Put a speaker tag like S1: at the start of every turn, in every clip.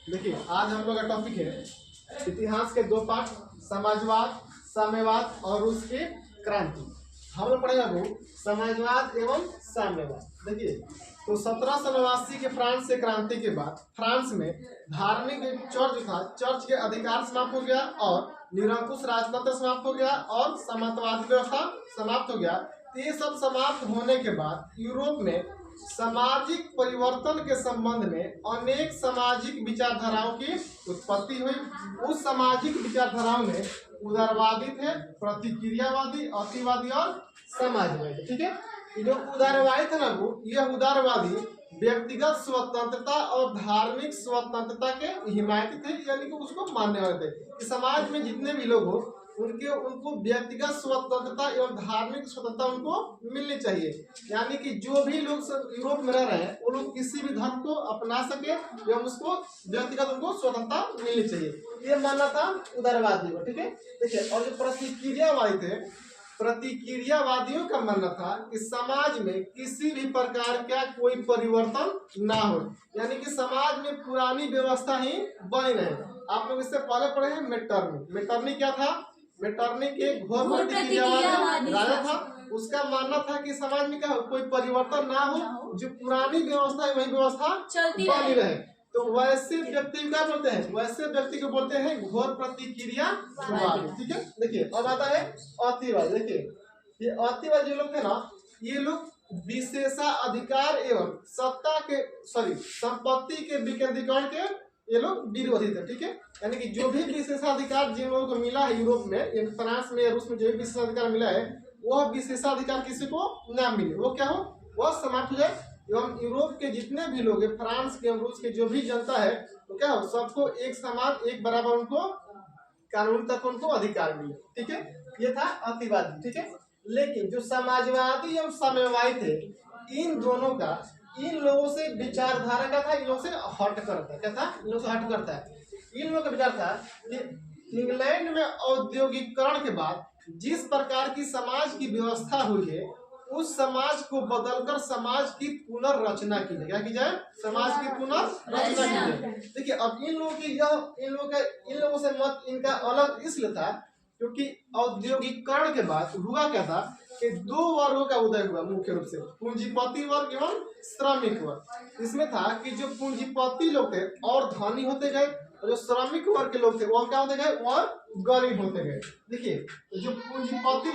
S1: देखिए आज हम लोग का टॉपिक है इतिहास के दो पार्ट, समाजवाद, साम्यवाद और उसकी क्रांति। हम लोग पढ़ेगा वो समाजवाद एवं साम्यवाद। देखिए तो 1789 के फ्रांस से क्रांति के बाद फ्रांस में धार्मिक चर्च जो था, चर्च के अधिकार समाप्त हो गया और निरंकुश राजतंत्र समाप्त हो गया और सामंतवादी व्यवस्था समाप्त हो गया। ये सब समाप्त होने के बाद यूरोप में सामाजिक परिवर्तन के संबंध में अनेक सामाजिक विचारधाराओं की उत्पत्ति हुई। उस सामाजिक विचारधाराओं में उदारवादी थे, प्रतिक्रियावादी, अतिवादी और समाजवादी। ठीक है, ये जो उदारवादी थे ना, वो यह उदारवादी व्यक्तिगत स्वतंत्रता और धार्मिक स्वतंत्रता के हिमायती थे, यानी कि उसको मानने वाले थे कि समाज में जितने भी लोग हो उनको व्यक्तिगत स्वतंत्रता एवं धार्मिक स्वतंत्रता उनको मिलनी चाहिए। यानी कि जो भी लोग यूरोप में रह रहे हैं वो लोग किसी भी धर्म को अपना सके एवं उसको व्यक्तिगत उनको स्वतंत्रता मिलनी चाहिए, ये मानना था उदारवादी को। ठीक है, देखिए और जो प्रतिक्रियावादी थे, प्रतिक्रियावादियों का मानना था कि समाज में किसी भी प्रकार का कोई परिवर्तन ना हो, यानी कि समाज में पुरानी व्यवस्था ही बनी रहे। आप लोग इससे पहले पढ़े हैं मेटरनी क्या था? मेटरनी के घोर प्रतिक्रियावादी राजा था। उसका मानना था कि समाज में क्या कोई परिवर्तन ना हो, जो पुरानी व्यवस्था है वही व्यवस्था बनी रहे। तो वैसे व्यक्ति क्या बोलते हैं? वैसे व्यक्ति को बोलते हैं घोर प्रतिक्रियावादी। ठीक है, देखिए अब आता है अतिवादी। देखिए ये अतिवादी जो लोग थे ना, ये लोग विशेषाधिकार एवं सत्ता के संपत्ति के विकेंद्रीकरण के ये लोग विरोधी थे। ठीक है, यानी कि जो भी विशेषाधिकार जिन लोगों को मिला है यूरोप में, फ्रांस में या रूस में जो भी विशेषाधिकार मिला है, वह विशेषाधिकार किसी को ना मिले, वो क्या हो, वह समाप्त हो जाए। एवं यूरोप के जितने भी लोग हैं, फ्रांस के रूस के जो भी जनता है, तो क्या हो, सबको एक समान एक बराबर उनको कानून तक उनको अधिकार मिले। ठीक है, ये था अतिवादी। ठीक है, लेकिन जो समाजवादी एवं साम्यवादी थे, इन दोनों का इन लोगों से विचारधारा का था, इन लोगों से हट करता है। क्या था? इन लोगों से हट करता है। इन लोगों का विचार था कि इंग्लैंड में औद्योगिकरण के बाद जिस प्रकार की समाज की व्यवस्था हुई है, उस समाज को बदलकर समाज की पुनर्रचना की जाए। क्या की जाए? समाज की पुनर्रचना की जाए। देखिए अब इन लोगों से मत इनका अलग इसलिए था क्योंकि औद्योगिकरण के बाद हुआ क्या था कि दो वर्गों का उदय हुआ मुख्य रूप से, पूंजीपति वर्ग एवं श्रमिक वर्ग। इसमें था कि जो पूंजीपति लोग थे और धनी होते गए, और जो श्रमिक वर्ग के लोग थे वो क्या होते गए और गरीब होते गए। देखिए जो पूंजीपति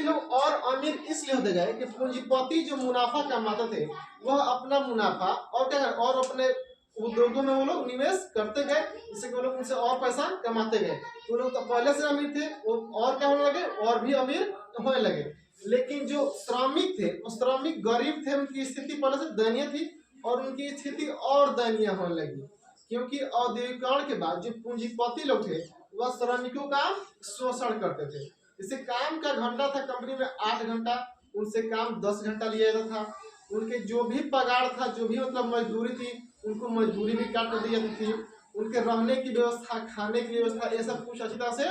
S1: लोग और अमीर इसलिए होते गए कि पूंजीपति जो मुनाफा कमाते थे वह अपना मुनाफा और क्या और अपने उद्योगों में वो लोग निवेश करते गए, जिससे कि वो लोग उनसे और पैसा कमाते गए। वो लोग तो पहले से अमीर थे, वो और क्या होने लगे, और भी अमीर होने लगे। लेकिन जो श्रमिक थे वो श्रमिक गरीब थे, उनकी स्थिति पहले से दयनीय थी और उनकी स्थिति और दयनीय होने लगी, क्योंकि औद्योगिकरण के बाद जो पूंजीपति लोग थे वह श्रमिकों का शोषण करते थे। जैसे काम का घंटा था कंपनी में 8 घंटा, उनसे काम 10 घंटा लिया जाता था। उनके जो भी पगार था, जो भी मतलब मजदूरी थी, उनको मजदूरी भी काट दी जाती थी। उनके रहने की व्यवस्था, खाने की व्यवस्था, ये सब कुछ अच्छी तरह से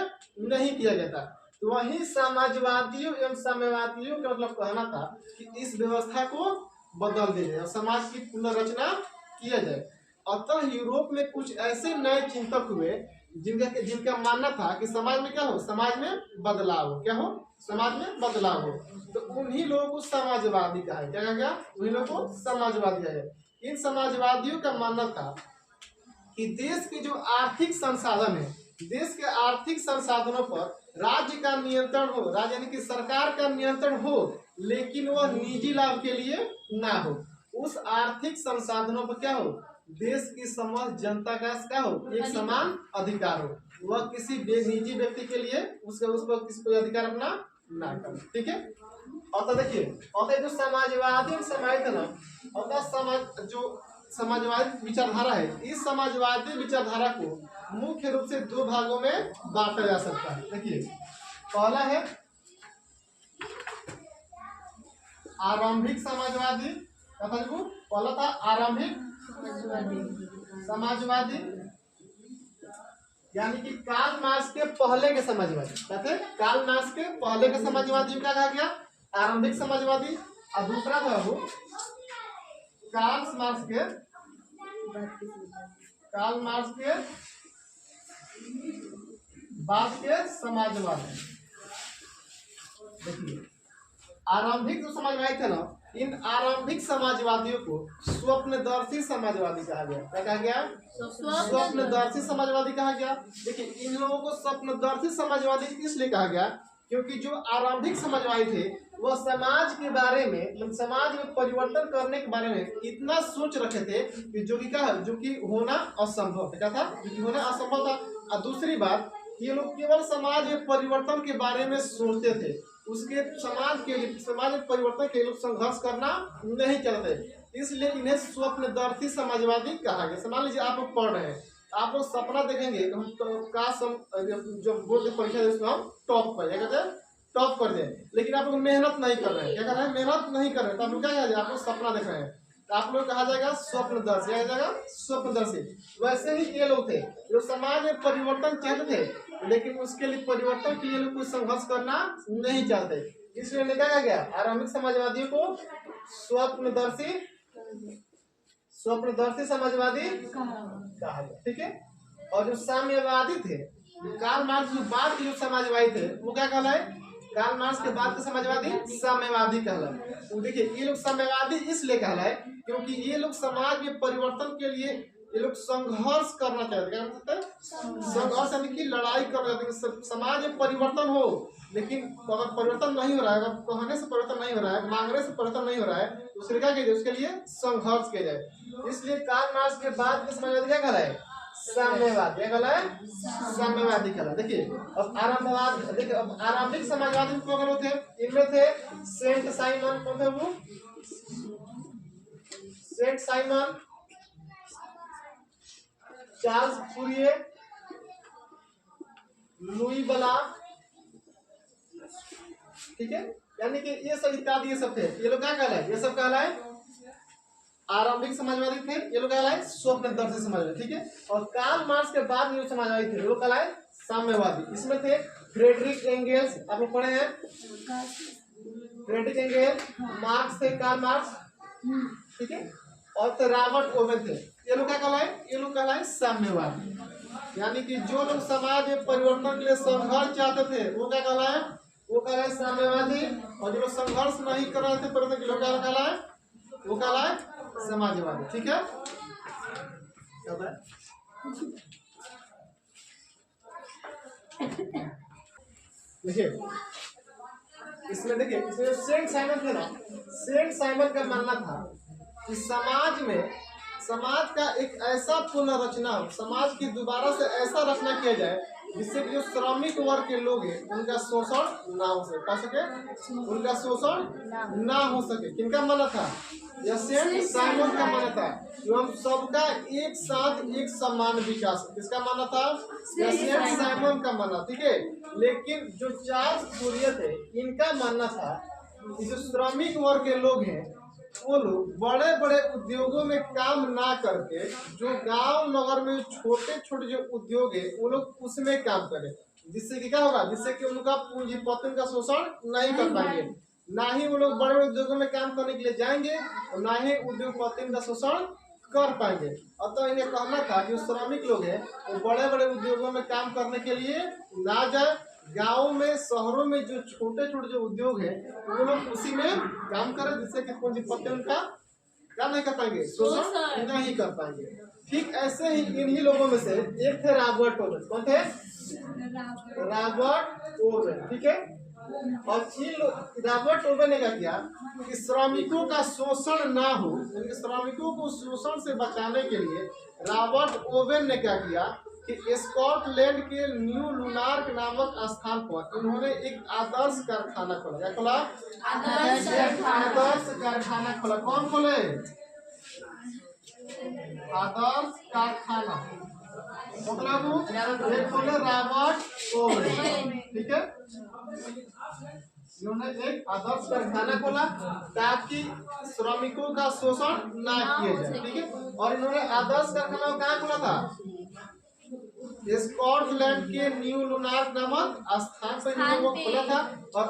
S1: नहीं किया जाता। तो वही समाजवादियों एवं साम्यवादियों का मतलब कहना था कि इस व्यवस्था को बदल दिया जाए और समाज की पुनर्रचना किया जाए। अतः यूरोप में कुछ ऐसे नए चिंतक हुए जिनका मानना था कि समाज में क्या हो, समाज में बदलाव हो। क्या हो? समाज में बदलाव हो। तो उन्हीं लोगों को समाजवादी कहा है। क्या उन्हीं लोगों को समाजवादी है। इन समाजवादियों का मानना था कि देश के जो आर्थिक संसाधन है, देश के आर्थिक संसाधनों पर राज्य का नियंत्रण हो, राज्य यानी कि सरकार का नियंत्रण हो, लेकिन वह निजी लाभ के लिए ना हो। उस आर्थिक संसाधनों पर क्या हो, देश की समस्त जनता का क्या हो, एक समान अधिकार हो। वह किसी निजी व्यक्ति के लिए उस पर किसी कोई अधिकार अपना ना करे। ठीक है, और देखिए और जो समाजवादी समाज था ना, और जो समाजवादी विचारधारा है, इस समाजवादी विचारधारा को मुख्य रूप से दो भागों में बांटा जा सकता है। देखिए पहला है आरंभिक समाजवादी, पहला था आरंभिक समाजवादी, यानी कि कार्ल मार्क्स के पहले के समाजवादी। क्या थे? कार्ल मार्क्स के पहले के समाजवादी क्या कहा गया? आरंभिक समाजवादी। और दूसरा था वो कार्ल मार्क्स के कार्ल मार्क्स के बाद के समाजवाद। देखिए आरंभिक जो समाजवादी थे ना, इन आरंभिक समाजवादियों को स्वप्नदर्शी समाजवादी कहा गया। क्या कहा गया? स्वप्नदर्शी समाजवादी कहा गया। देखिए इन लोगों को स्वप्नदर्शी समाजवादी इसलिए कहा गया क्योंकि जो आरंभिक समाजवादी थे वह समाज के बारे में, समाज में परिवर्तन करने के बारे में इतना सोच रखे थे कि जो कि होना असंभव था। क्या था? जो कि होना असंभव था। और दूसरी बात, ये लोग केवल समाज में परिवर्तन के बारे में सोचते थे, उसके समाज में परिवर्तन के लिए संघर्ष करना नहीं चाहते, इसलिए इन्हें स्वप्नदर्शी समाजवादी कहा गया। मान लीजिए आप लोग पढ़ रहे हैं, आप लोग सपना देखेंगे हम तो जो बोर्ड की परीक्षा है उसमें हम टॉप कर क्या कहते हैं, टॉप कर दें, लेकिन आप लोग मेहनत नहीं कर रहे हैं। क्या कर रहे हैं? मेहनत नहीं कर रहे हैं, तो आप लोग क्या कहा जाएगा? आप लोग सपना देख रहे हैं, तो आप लोग कहा जाएगा स्वप्नदर्शी। क्या जाएगा? स्वप्नदर्शी। वैसे ही ये लोग थे जो समाज में परिवर्तन चाहते थे, लेकिन उसके लिए परिवर्तन के लिए लोग कोई संघर्ष करना नहीं चाहते, इसलिए क्या कहा गया? आरंभिक समाजवादियों को स्वप्नदर्शी समाजवादी कहा गया। ठीक है। और जो साम्यवादी थे, कार्ल मार्क्स के बाद के जो समाजवादी थे वो क्या कहलाए? कार्ल मार्क्स के बाद के समाजवादी साम्यवादी कहलाए। तो देखिए ये लोग साम्यवादी इसलिए कहलाए क्योंकि ये लोग समाज में परिवर्तन के लिए ये लोग संघर्ष करना चाहते हैं। क्या कहते हैं? संघर्ष यानी कि लड़ाई करना चाहते हैं। समाज में परिवर्तन हो, लेकिन अगर परिवर्तन नहीं हो रहा है, अगर कहने से परिवर्तन नहीं हो रहा है, मांगने से परिवर्तन नहीं हो रहा है, तो उसके क्या किया जाए? उसके लिए संघर्ष किया जाए। इसलिए कार्ल मार्क्स के बाद के समाजवादी क्या कहलाए? साम्यवादी। क्या कहलाए? साम्यवादी कहलाए। देखिए अब आरंभवाद, देखिए अब आरंभिक समाजवादी कौन लोग थे? इनमें थे सेंट साइमन। कौन थे वो? Saint Simon, Charles Fourier, Louis Blanc. ठीक है, यानी कि ये सब इत्यादि ये सब थे। ये लोग क्या कहलाए? ये सब कहलाए आरंभिक समाजवादी थे। ये लोग कहलाए स्वप्नदर्शी समाजवादी। ठीक है। और कार्ल मार्क्स के बाद जो समाजवादी थे वो कहलाए साम्यवादी। इसमें थे फ्रेडरिक एंगेल्स, आप लोग पढ़े हैं फ्रेडरिक एंगेल्स, मार्क्स थे, कार्ल मार्क्स। ठीक है। और तो रॉबर्ट ओवेन थे। ये लोग क्या कहलाए? ये लोग कहलाए साम्यवादी। यानी कि जो लोग समाज में परिवर्तन के लिए संघर्ष चाहते थे वो क्या कहलाए? वो कहलाए साम्यवादी। और जो लोग संघर्ष नहीं कर रहे थे परिवर्तन के लोग क्या कहलाए? वो कहलाए समाजवादी। ठीक है। देखिए इसमें सेंट साइमन थे ना, सेंट साइमन का मानना था कि समाज का एक ऐसा पुनर्रचना हो, समाज की दोबारा से ऐसा रचना किया जाए जिससे कि जो श्रमिक वर्ग के लोग हैं उनका शोषण ना हो सके, उनका शोषण ना हो सके। किनका मानना था? यह सेंट साइमन का मानना था जो हम सबका एक साथ एक समान विकास। किसका मानना था? यह सेंट साइमन का मानना। ठीक है। लेकिन जो चार्ल्स फूरिये थे इनका मानना था कि जो श्रमिक वर्ग के लोग हैं वो लोग बड़े बड़े उद्योगों में काम ना करके जो गांव नगर में छोटे छोटे जो उद्योग है वो लोग उसमें काम करें, जिससे कि क्या होगा? जिससे कि उनका पूंजीपति का शोषण नहीं कर पाएंगे, ना ही वो लोग बड़े बड़े उद्योगों में काम करने के लिए जाएंगे और ना ही उद्योगपति का शोषण कर पाएंगे। अतः इन्हें कहना था कि श्रमिक लोग हैं वो बड़े बड़े उद्योगों में काम करने के लिए ना जाए, गाँव में शहरों में जो छोटे छोटे जो उद्योग है वो लोग उसी में काम करें, जिससे कि पूंजीपति उनका क्या नहीं कर पाएंगे? शोषण नहीं कर पाएंगे। ठीक ऐसे ही इन्हीं लोगों में से एक थे रॉबर्ट ओवेन। कौन थे? Robert Owen. ठीक है। और रॉबर्ट ओवेन ने क्या किया कि श्रमिकों का शोषण ना हो, यानी श्रमिकों को शोषण से बचाने के लिए रॉबर्ट ओवेन ने क्या किया कि स्कॉटलैंड के न्यू लुनार्क नामक स्थान पर उन्होंने एक आदर्श कारखाना खोला। क्या खोला? आदर्श कारखाना खोला। कौन खोले? आदर्श कारखाना मतलब एक खोले रॉबर्ट ओवेन। ठीक है। इन्होंने एक आदर्श कारखाना खोला ताकि श्रमिकों का शोषण ना किया जाए। ठीक है। और इन्होंने आदर्श कारखाना कहाँ खोला था? स्कॉटलैंड के न्यू लुनार्क नामक स्थान पर इन्होंने वो खोला था। और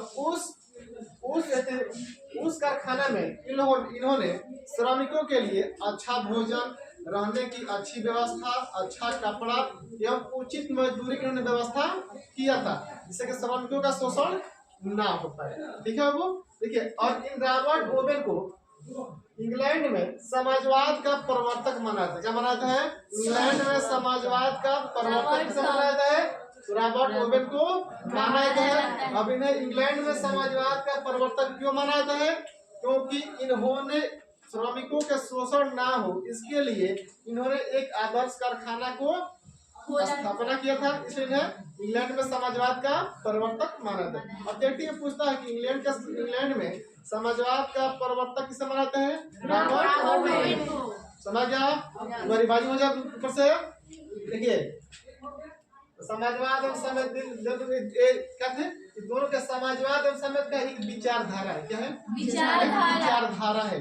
S1: उस कारखाना में इन्होंने श्रमिकों के लिए अच्छा भोजन, रहने की अच्छी व्यवस्था, अच्छा कपड़ा एवं उचित मजदूरी की उन्होंने व्यवस्था किया था, जिससे कि श्रमिकों का शोषण ना हो पाए। ठीक है वो देखिए। और इन रॉबर्ट ओवेन को इंग्लैंड में समाजवाद का प्रवर्तक माना जाता है। क्या माना जाता है? इंग्लैंड में समाजवाद का प्रवर्तक किसे माना जाता है? रॉबर्ट ओवेन को माना जाता है। अब इन्हें इंग्लैंड में समाजवाद का प्रवर्तक क्यों माना जाता है? क्योंकि इन्होंने श्रमिकों के शोषण ना हो इसके लिए इन्होंने एक आदर्श कारखाना को स्थापना किया था, इसलिए इन्हें इंग्लैंड में समाजवाद का प्रवर्तक माना जाता है। अब देखिए पूछता है कि इंग्लैंड में समाजवाद का प्रवर्तक किसे माना जाता है? Robert Owen. समझ गया? तुम्हारी बाजी हो जाए ऊपर से। देखिए समाजवाद और क्या थे? दोनों के समाजवाद और समाज का एक विचारधारा है। क्या है? विचारधारा है।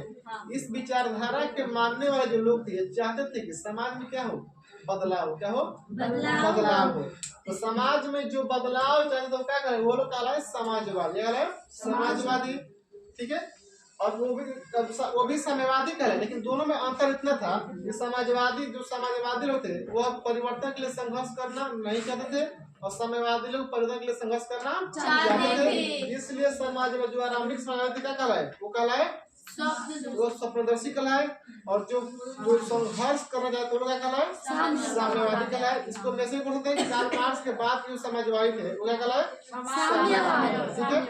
S1: इस विचारधारा के मानने वाले जो लोग थे चाहते थे कि समाज में क्या हो? बदलाव। क्या हो? बदलाव हो। तो समाज में जो बदलाव चाहते तो क्या करें? वो लोग कहलाए समाजवादी। समाजवादी। ठीक है। और वो भी साम्यवादी करे, लेकिन दोनों में अंतर इतना था कि समाजवादी लोग थे वह परिवर्तन के लिए संघर्ष करना नहीं चाहते थे और साम्यवादी लोग परिवर्तन के लिए संघर्ष करना चाहते थे। इसलिए समाज में जो आरंभिक समाजवादी का कहलाए वो कहलाए वो स्वप्नदर्शी कहलाए, और जो संघर्ष करना चाहते वो क्या कहलाए? साम्यवादी कहलाए। इसको वैसे बोल सकते हैं कि कार्ल मार्क्स के बाद जो समाजवादी थे वो क्या कहलाए? साम्यवादी। ठीक है।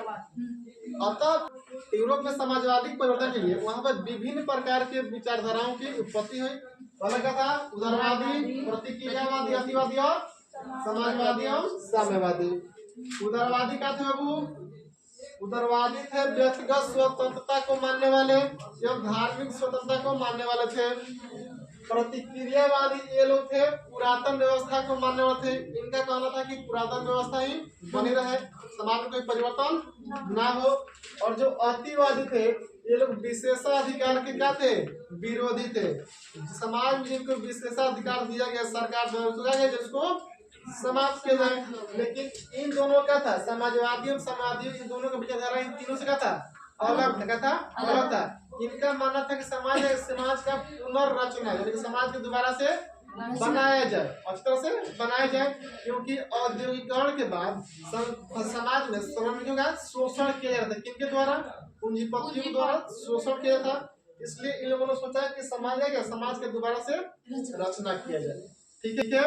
S1: अतः यूरोप में सामाजिक परिवर्तन के लिए वहां पर विभिन्न प्रकार के विचारधाराओं की उत्पत्ति हुई। पहले क्या था? उदारवादी, प्रतिक्रियावादी, अतिवादी और समाजवादी और साम्यवादी। उदारवादी का थे बाबू? उदारवादी थे व्यक्तिगत स्वतंत्रता को मानने वाले एवं धार्मिक स्वतंत्रता को मानने वाले थे। प्रतिक्रियावादी ये लोग थे पुरातन व्यवस्था को मानने वाले थे। इनका कहना था कि पुरातन व्यवस्था ही बनी रहे, समाज में कोई परिवर्तन ना हो। और जो अतिवादी थे ये लोग विशेषाधिकार के क्या थे? विरोधी थे। समाज में जिनको विशेषाधिकार दिया गया सरकार द्वारा जिसको समाप्त किया जाए। लेकिन इन दोनों का था समाजवादी और समाजवादी, इन दोनों का विचारधारा इन तीनों से क्या था? अलग था। अलग था। इनका मानना था कि समाज का पुनर्रचना यानी कि समाज के दोबारा से बनाया जाए, अच्छी तरह से बनाया जाए, क्योंकि औद्योगिकरण के बाद समाज में श्रमिकों का शोषण किया जाता था। किनके द्वारा? पूंजीपतियों के द्वारा शोषण किया था। इसलिए इन लोगों ने सोचा कि समाज के दोबारा से रचना किया जाए। ठीक है।